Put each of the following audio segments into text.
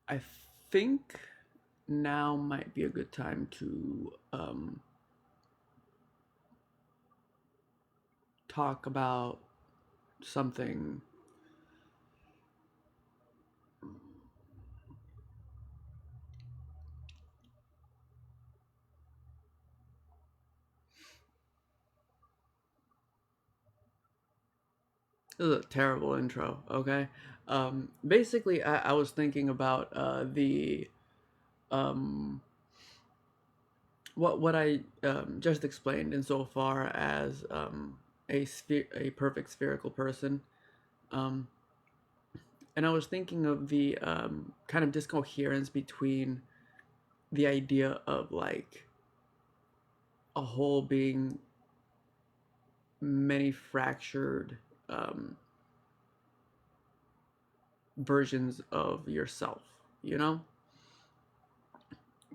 I think now might be a good time to talk about something. This is a terrible intro, okay? Basically, I was thinking about the um, what I just explained insofar as a perfect spherical person. Um, and I was thinking of the kind of discoherence between the idea of like a whole being many fractured um, versions of yourself, you know?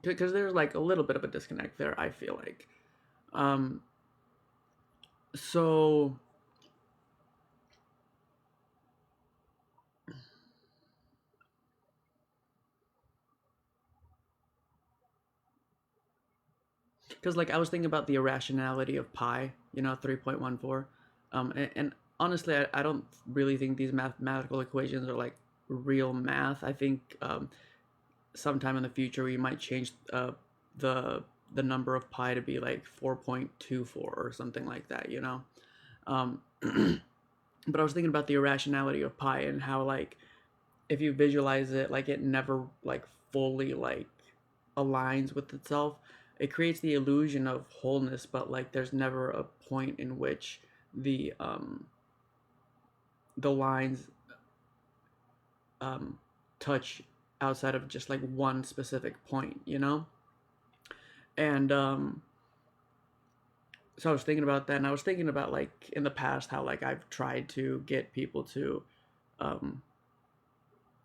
Because there's like a little bit of a disconnect there, I feel like. Um, so, because like I was thinking about the irrationality of pi, 3.14. And honestly, I don't really think these mathematical equations are like real math. I think sometime in the future we might change the the number of pi to be like 4.24 or something like that. Um, but I was thinking about the irrationality of pi and how like if you visualize it like it never like fully like aligns with itself. It creates the illusion of wholeness, but like there's never a point in which the um the lines um touch outside of just like one specific point. And so I was thinking about that, and I was thinking about like in the past how like I've tried to get people to um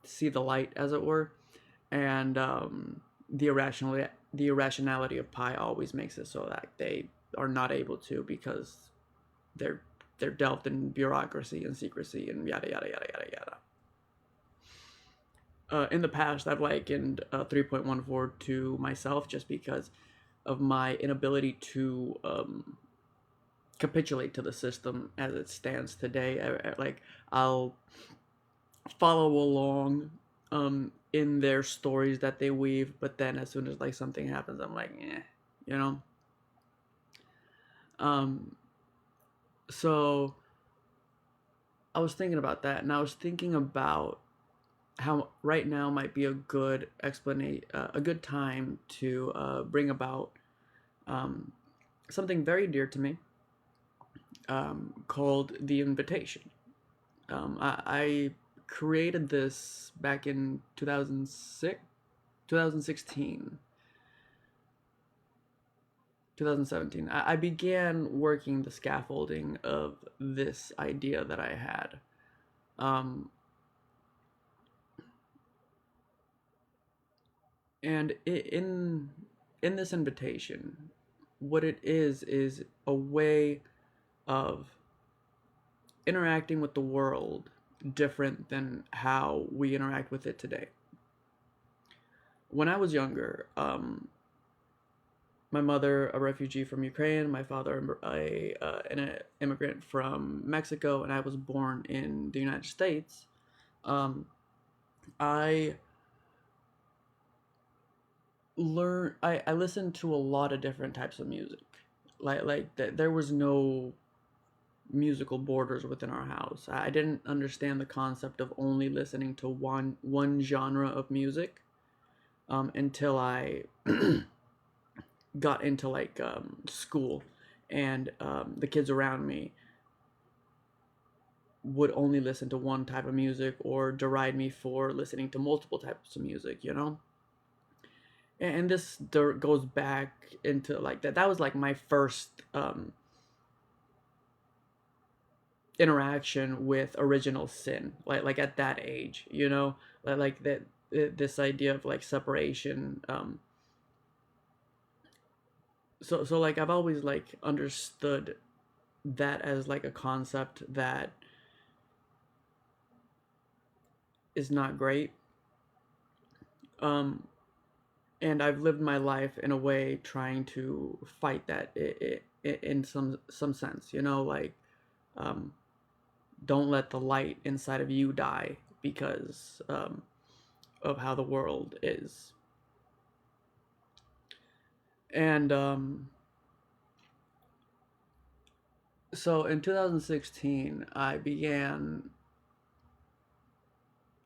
see the light, as it were, and the irrationality of pi always makes it so that they are not able to, because they're they're delved in bureaucracy and secrecy and yada yada yada yada yada. In the past, I've likened 3.14 to myself just because of my inability to capitulate to the system as it stands today. Like I'll follow along in their stories that they weave, but then as soon as like something happens, I'm like, you know. Um, so I was thinking about that, and I was thinking about how right now might be a good explanation, a good time to bring about um, something very dear to me, called the invitation. I created this back in 2006, 2016, 2017. I began working the scaffolding of this idea that I had. Um, and in this invitation, what it is a way of interacting with the world different than how we interact with it today. When I was younger, my mother a refugee from Ukraine, my father an immigrant from Mexico, and I was born in the United States. Um, I I listened to a lot of different types of music. There was no musical borders within our house. I didn't understand the concept of only listening to one genre of music until I got into like school, and the kids around me would only listen to one type of music or deride me for listening to multiple types of music. And this goes back into like that. That was like my first interaction with original sin, like at that age. Like that, this idea of like separation. So like I've always like understood that as like a concept that is not great. um, and I've lived my life in a way trying to fight that in some sense, you know, like um, don't let the light inside of you die because of how the world is. And so in 2016, I began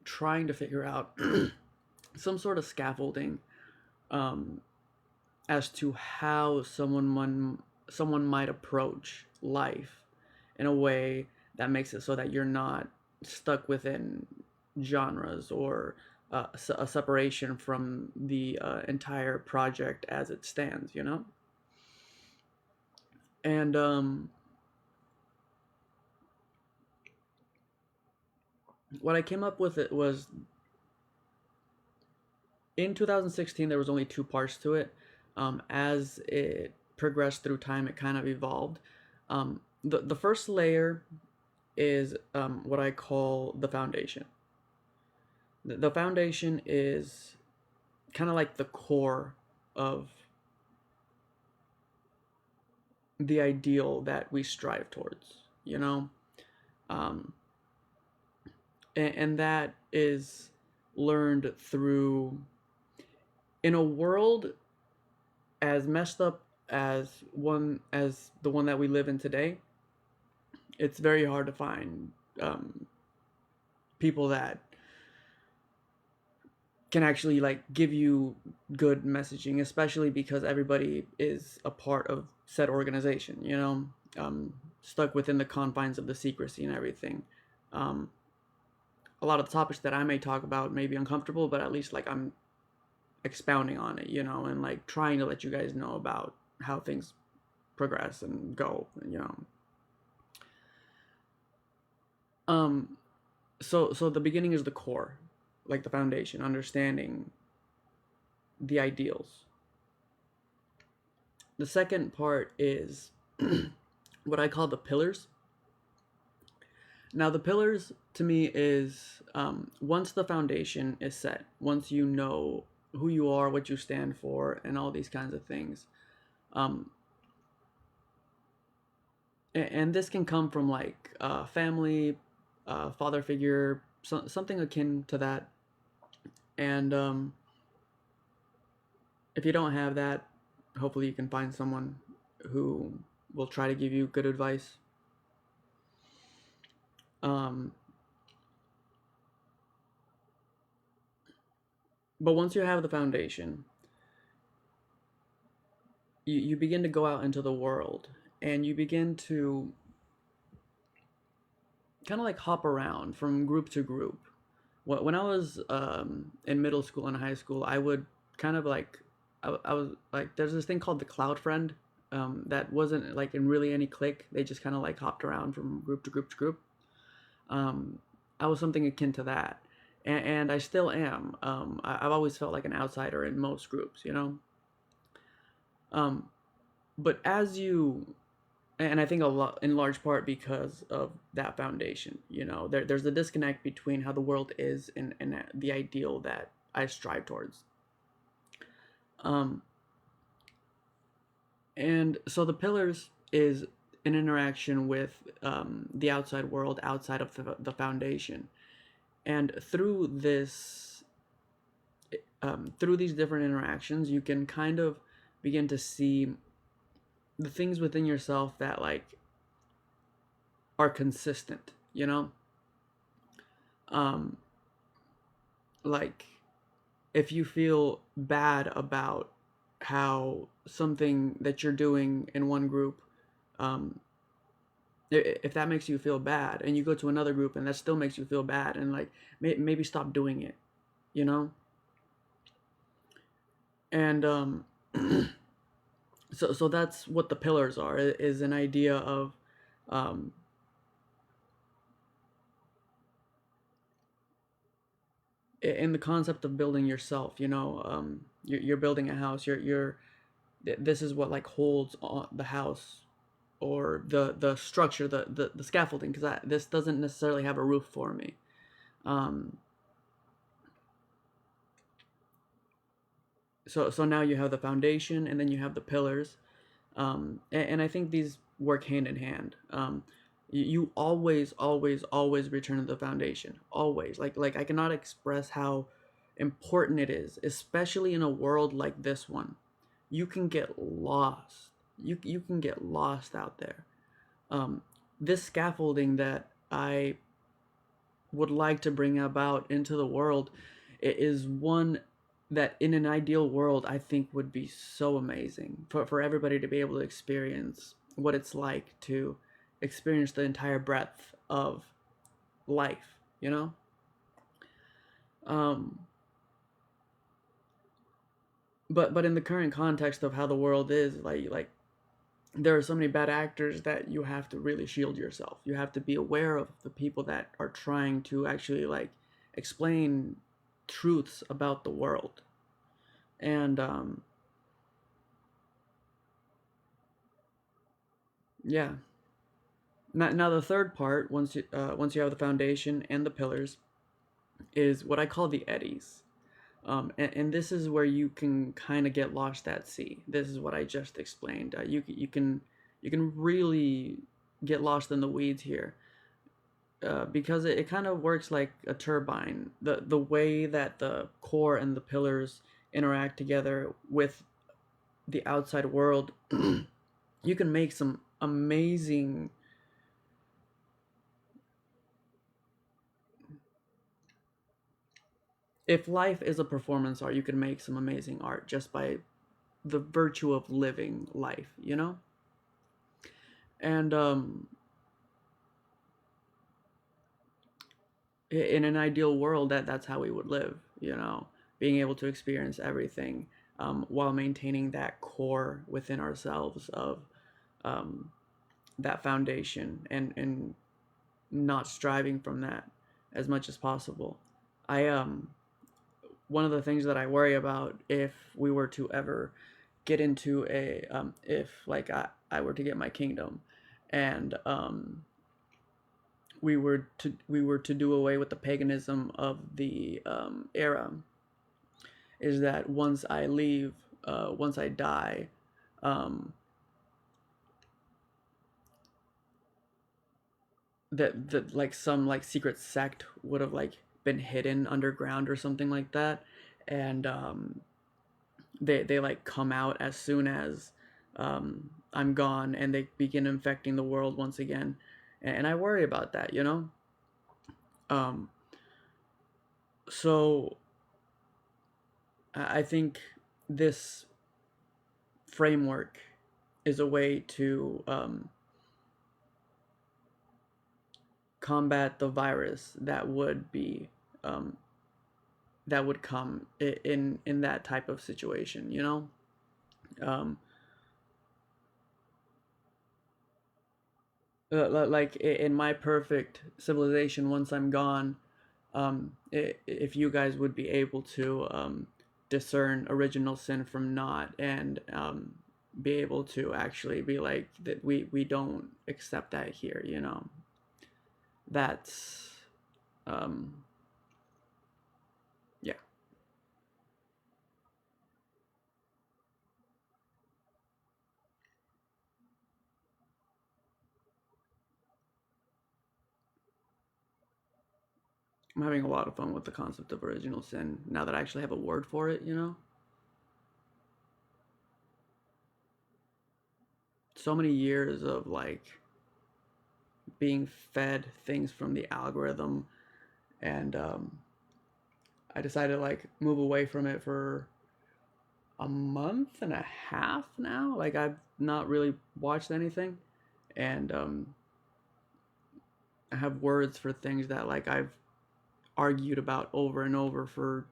trying to figure out some sort of scaffolding um, as to how someone might approach life in a way that makes it so that you're not stuck within genres or a separation from the entire project as it stands, you know? And what I came up with it was in 2016 there was only two parts to it. As it progressed through time, it kind of evolved. The first layer is what I call the foundation. The foundation is kind of like the core of the ideal that we strive towards, you know? Um, and that is learned through, in a world as messed up as the one that we live in today, it's very hard to find people that can actually like give you good messaging, especially because everybody is a part of said organization, you know, stuck within the confines of the secrecy and everything. Um, a lot of the topics that I may talk about may be uncomfortable, but at least like I'm expounding on it, you know, and like trying to let you guys know about how things progress and go, you know. Um, so the beginning is the core, like the foundation, understanding the ideals. The second part is what I call the pillars. Now, the pillars to me is once the foundation is set, once you know who you are, what you stand for, and all these kinds of things. Um, and this can come from like family, father figure, something akin to that. And if you don't have that, hopefully you can find someone who will try to give you good advice. Um, but once you have the foundation, you begin to go out into the world and you begin to kind of like hop around from group to group. When I was in middle school and high school, I would kind of like, I was like, there's this thing called the cloud friend that wasn't like in really any clique. They just kind of like hopped around from group to group to group. Um, I was something akin to that. And I still am. I've always felt like an outsider in most groups, you know? Um, but as you and I think a lot in large part because of that foundation. You know, there's a disconnect between how the world is and the ideal that I strive towards. Um, and so the pillars is an interaction with the outside world outside of the foundation, and through these different interactions, you can kind of begin to see the things within yourself that like are consistent. You know, um, like if you feel bad about how something that you're doing in one group, um, if that makes you feel bad, and you go to another group and that still makes you feel bad, and like maybe stop doing it, you know. And so that's what the pillars are. Is an idea of um, in the concept of building yourself. You know, you're building a house. You're this is what like holds on the house or the structure, the scaffolding, because this doesn't necessarily have a roof for me. Um, So now you have the foundation, and then you have the pillars, and I think these work hand in hand. You always return to the foundation. Always, like I cannot express how important it is, especially in a world like this one. You can get lost. You can get lost out there. Um, this scaffolding that I would like to bring about into the world is one that in an ideal world I think would be so amazing for everybody to be able to experience what it's like to experience the entire breadth of life, you know? Um, but in the current context of how the world is, like there are so many bad actors that you have to really shield yourself. You have to be aware of the people that are trying to actually like explain truths about the world. And yeah. Now the third part, once you have the foundation and the pillars, is what I call the eddies. And this is where you can kind of get lost at sea. This is what I just explained. You can really get lost in the weeds here, because it kind of works like a turbine. The way that the core and the pillars interact together with the outside world, you can make some amazing. If life is a performance art, you can make some amazing art just by the virtue of living life, you know? And in an ideal world, that's how we would live, you know, being able to experience everything, while maintaining that core within ourselves of, um, that foundation, and not striving from that as much as possible. I One of the things that I worry about if we were to ever get into a if like I were to get my kingdom, and we were to do away with the paganism of the era, is that once I leave, once I die, um, that like some like secret sect would have like been hidden underground or something like that, and they like come out as soon as I'm gone, and they begin infecting the world once again, and I worry about that, you know. Um, so I think this framework is a way to combat the virus that would be um, that would come in that type of situation, you know. Um, like in my perfect civilization, once I'm gone, if you guys would be able to discern original sin from not, and be able to actually be like that, we don't accept that here, you know. That's um, yeah. I'm having a lot of fun with the concept of original sin now that I actually have a word for it, you know. So many years of like being fed things from the algorithm, and I decided to like move away from it for a month and a half now. Like I've not really watched anything, and I have words for things that like I've argued about over and over for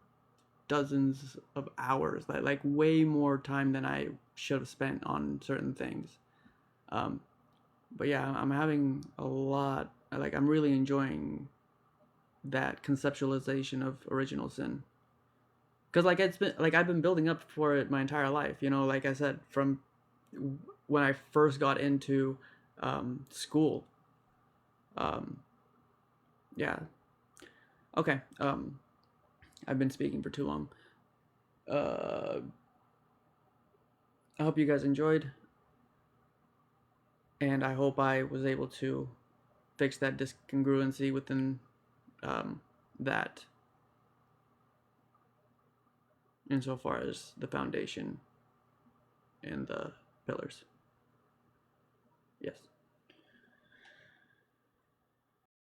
dozens of hours, like way more time than I should have spent on certain things. Um, but yeah, I'm having a lot. Like I'm really enjoying that conceptualization of original sin, because like it's been like I've been building up for it my entire life. You know, like I said, from when I first got into school. Um, yeah. Okay. I've been speaking for too long. Uh, I hope you guys enjoyed, and I hope I was able to fix that discongruency within um, that insofar as the foundation and the pillars. Yes.